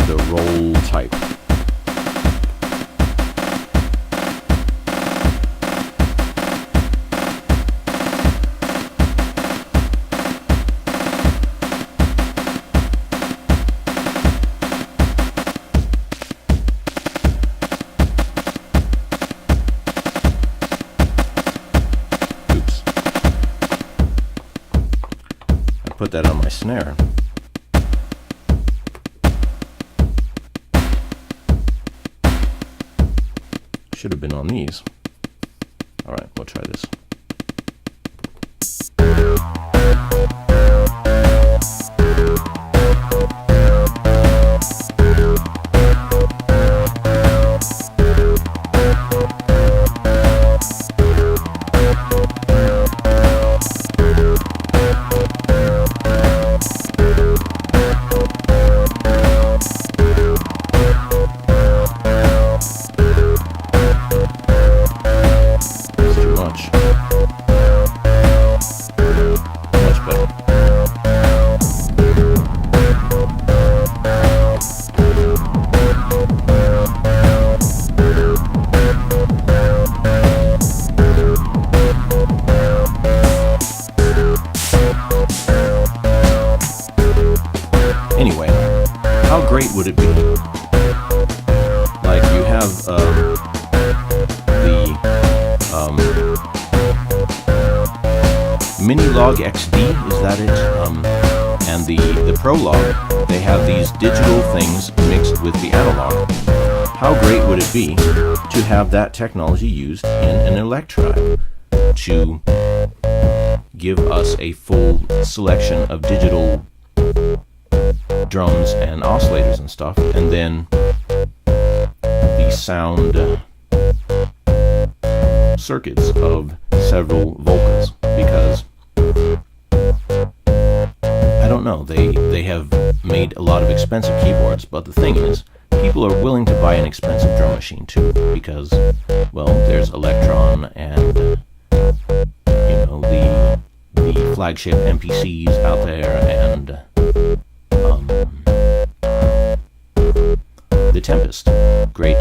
the roll type. Put that on my snare. Should have been on these. Alright, we'll try this. Anyway, how great would it be? Like you have the Mini-Log XD, is that it? And the Pro-Log, they have these digital things mixed with the analog. How great would it be to have that technology used in an Electribe to give us a full selection of digital drums and oscillators and stuff, and then the sound circuits of several Volcas, because I don't know, they have made a lot of expensive keyboards, but the thing is, people are willing to buy an expensive drum machine too, because, well, there's Electron and you know, the flagship MPCs out there, and the Tempest, great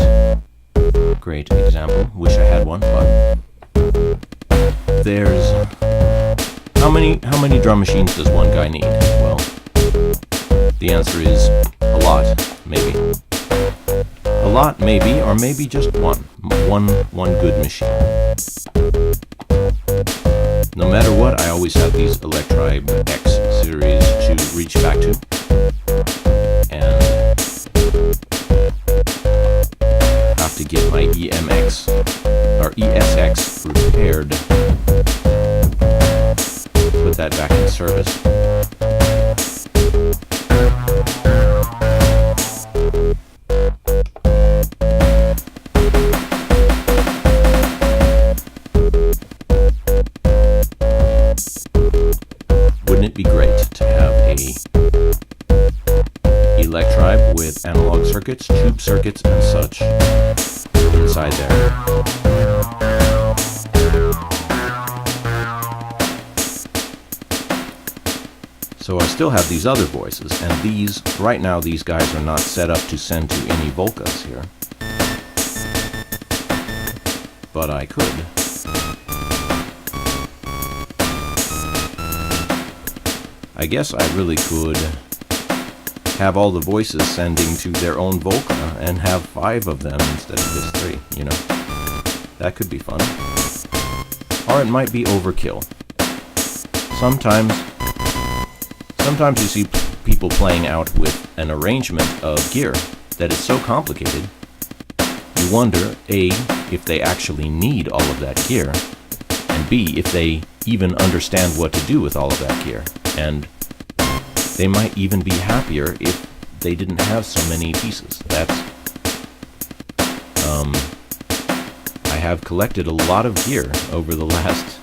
example. Wish I had one, but there's how many drum machines does one guy need? Well, the answer is a lot, maybe. A lot, maybe, or maybe just one good machine. No matter what, I always have these Electribe X series to reach back to, and have to get my EMX or ESX repaired. Put that back in service. Wouldn't it be great to have a Electribe with analog circuits, tube circuits, and such inside there? So I still have these other voices, and these, right now, these guys are not set up to send to any Volcas here. But I could. I guess I really could have all the voices sending to their own Volca and have 5 of them instead of just 3, you know. That could be fun. Or it might be overkill. Sometimes you see people playing out with an arrangement of gear that is so complicated, you wonder, A, if they actually need all of that gear, and B, if they even understand what to do with all of that gear. And they might even be happier if they didn't have so many pieces. That's I have collected a lot of gear over the last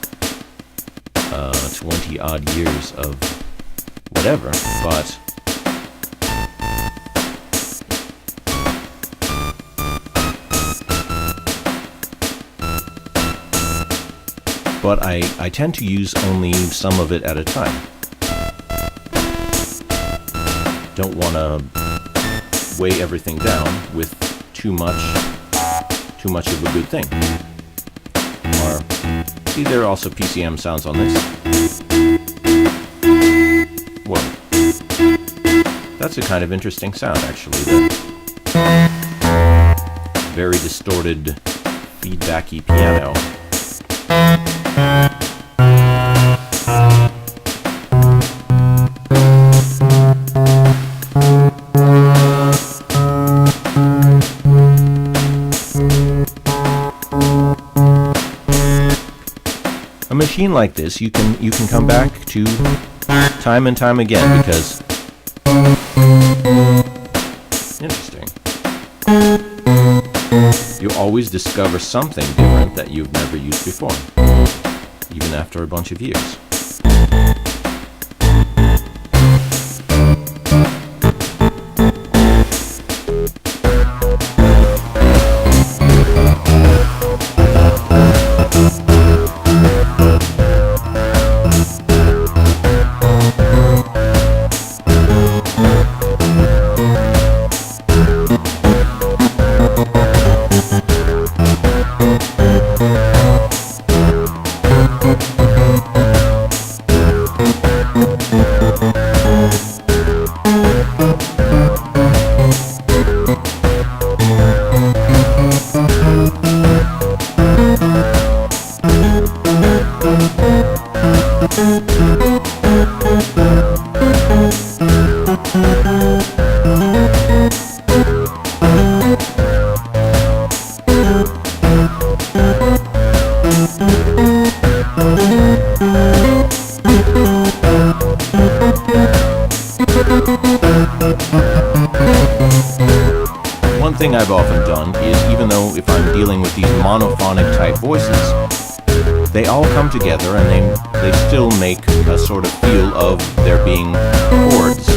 20 odd years of whatever, but I tend to use only some of it at a time. Don't want to weigh everything down with too much of a good thing. Or, see, there are also PCM sounds on this. Whoa. That's a kind of interesting sound, actually. The very distorted, feedbacky piano. A machine like this, you can come back to time and time again because interesting. You always discover something different that you've never used before, even after a bunch of years. One thing I've often done is, even though if I'm dealing with these monophonic type voices, they all come together and they still make a sort of feel of there being chords.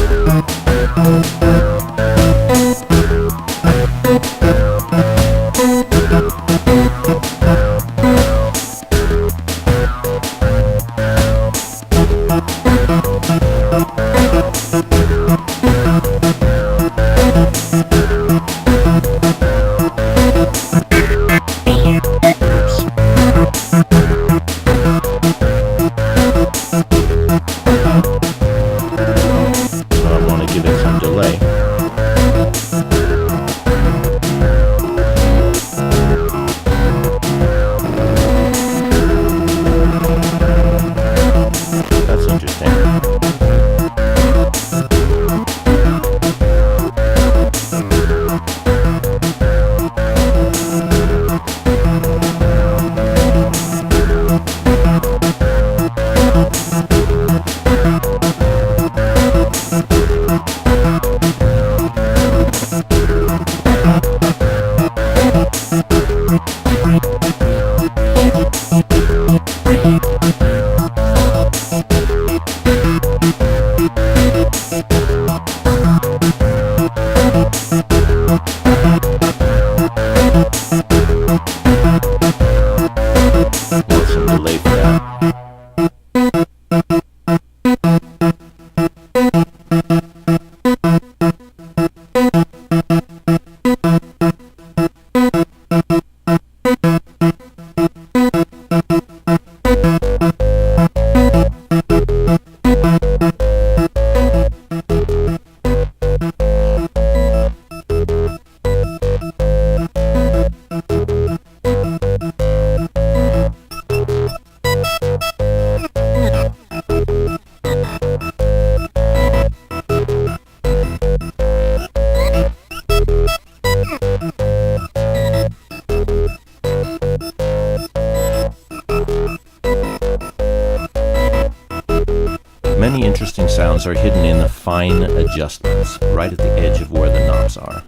Many interesting sounds are hidden in the fine adjustments, right at the edge of where the knobs are.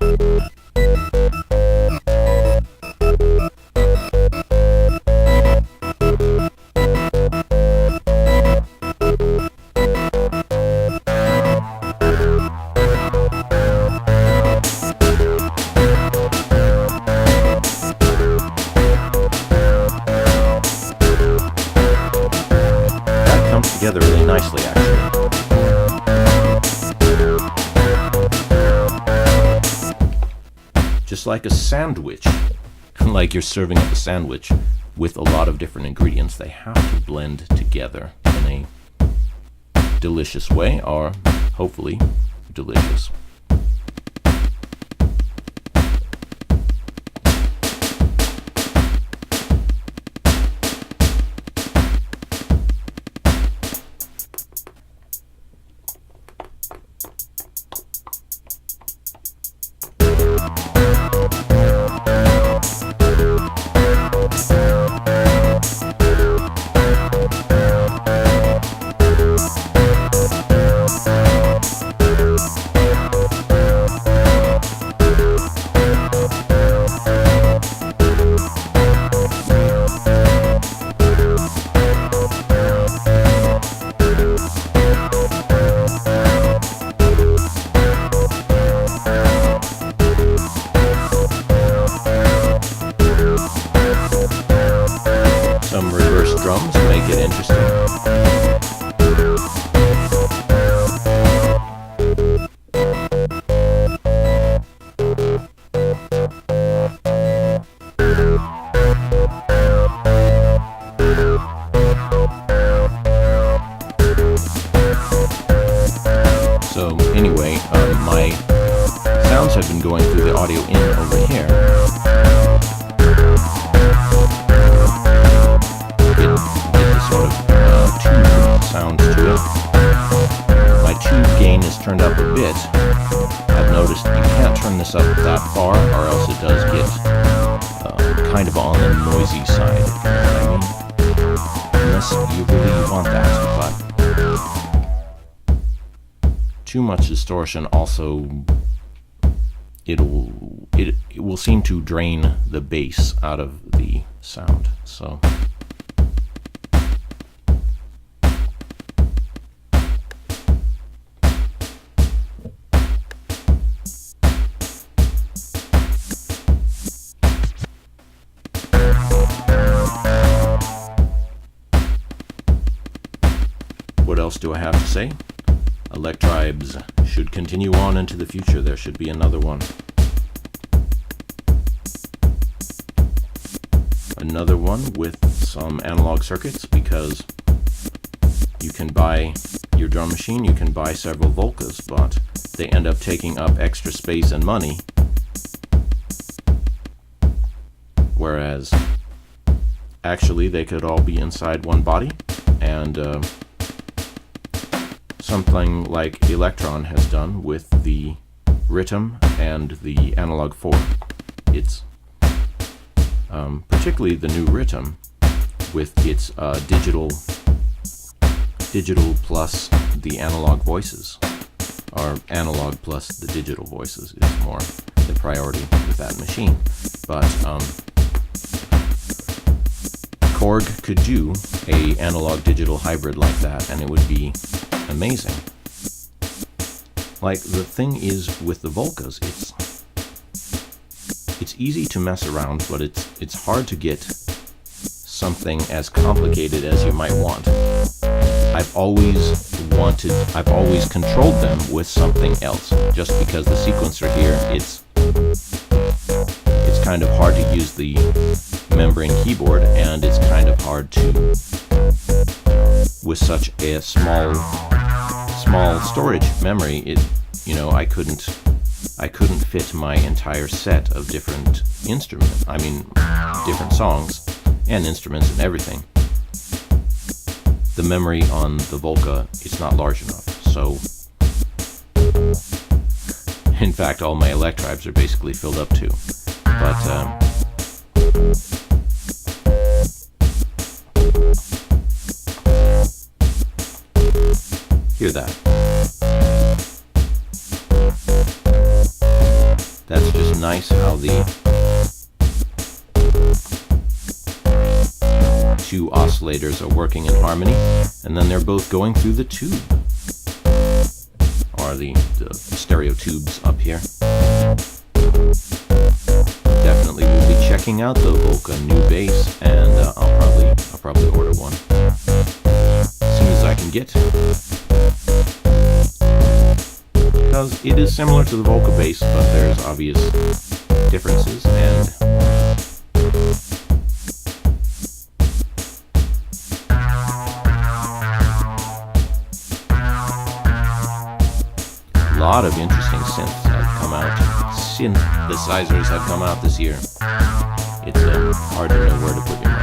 That comes together really nicely, actually. just like a sandwich, like you're serving up a sandwich with a lot of different ingredients. They have to blend together in a delicious way, or hopefully delicious. Some reverse drums make it interesting. So anyway, my sounds have been going through the audio in over here. Sounds to it. My tube gain is turned up a bit. I've noticed you can't turn this up that far, or else it does get kind of on the noisy side, if you know what I mean? Unless you really want that, but too much distortion also, it will seem to drain the bass out of the sound. So what else do I have to say? Electribes should continue on into the future. There should be another one. Another one with some analog circuits, because you can buy your drum machine, you can buy several Volcas, but they end up taking up extra space and money. Whereas actually they could all be inside one body, and something like Electron has done with the Rhythm and the Analog 4. It's particularly the new Rhythm with its digital plus the analog voices, or analog plus the digital voices is more the priority with that machine. But Korg could do a analog digital hybrid like that, and it would be amazing. Like, the thing is with the Volcas, it's easy to mess around, but it's hard to get something as complicated as you might want. I've always controlled them with something else. Just because the sequencer here, it's kind of hard to use the membrane keyboard, and it's kind of hard to, with such a small storage memory, I couldn't fit my entire set of different different songs and instruments and everything. The memory on the Volca is not large enough, so in fact all my Electribes are basically filled up too. But hear that. That's just nice how the two oscillators are working in harmony, and then they're both going through the tube, or the stereo tubes up here. Definitely will be checking out the Volca new bass, and I'll probably order one as soon as I can get, because it is similar to the Volca bass, but there's obvious differences, and a lot of interesting synths have come out. Synthesizers have come out this year. It's hard to know where to put your money.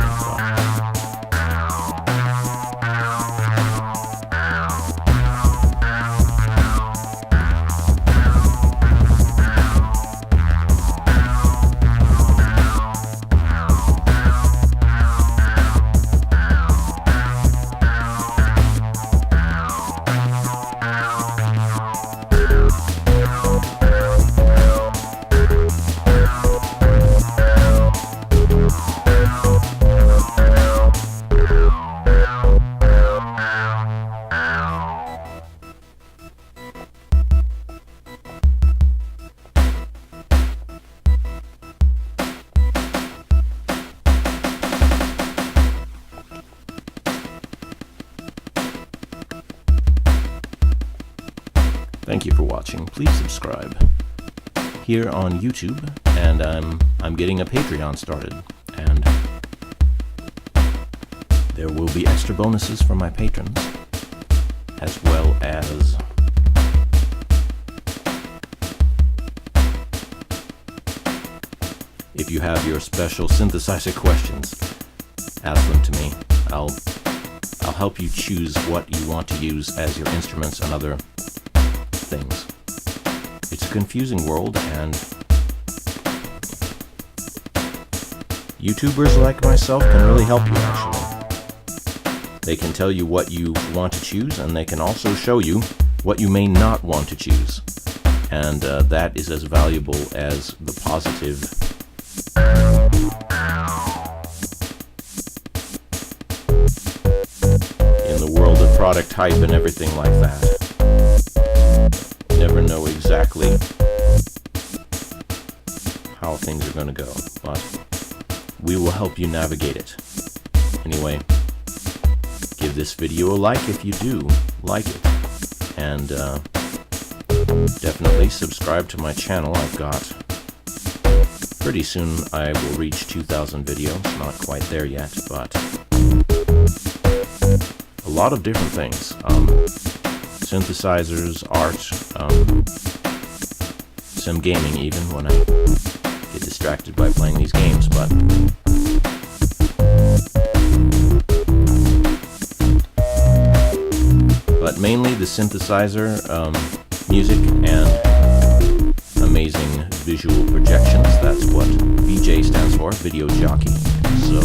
Thank you for watching. Please subscribe here on YouTube, and I'm getting a Patreon started, and there will be extra bonuses for my patrons, as well as if you have your special synthesizer questions, ask them to me. I'll help you choose what you want to use as your instruments and other things. It's a confusing world, and YouTubers like myself can really help you, actually. They can tell you what you want to choose, and they can also show you what you may not want to choose. And that is as valuable as the positive in the world of product hype and everything like that. Never know exactly how things are going to go, but we will help you navigate it. Anyway, give this video a like if you do like it, and definitely subscribe to my channel. I've got, pretty soon I will reach 2,000 videos, not quite there yet, but a lot of different things. Synthesizers, art, some gaming even when I get distracted by playing these games, but mainly the synthesizer, music, and amazing visual projections. That's what VJ stands for, video jockey. So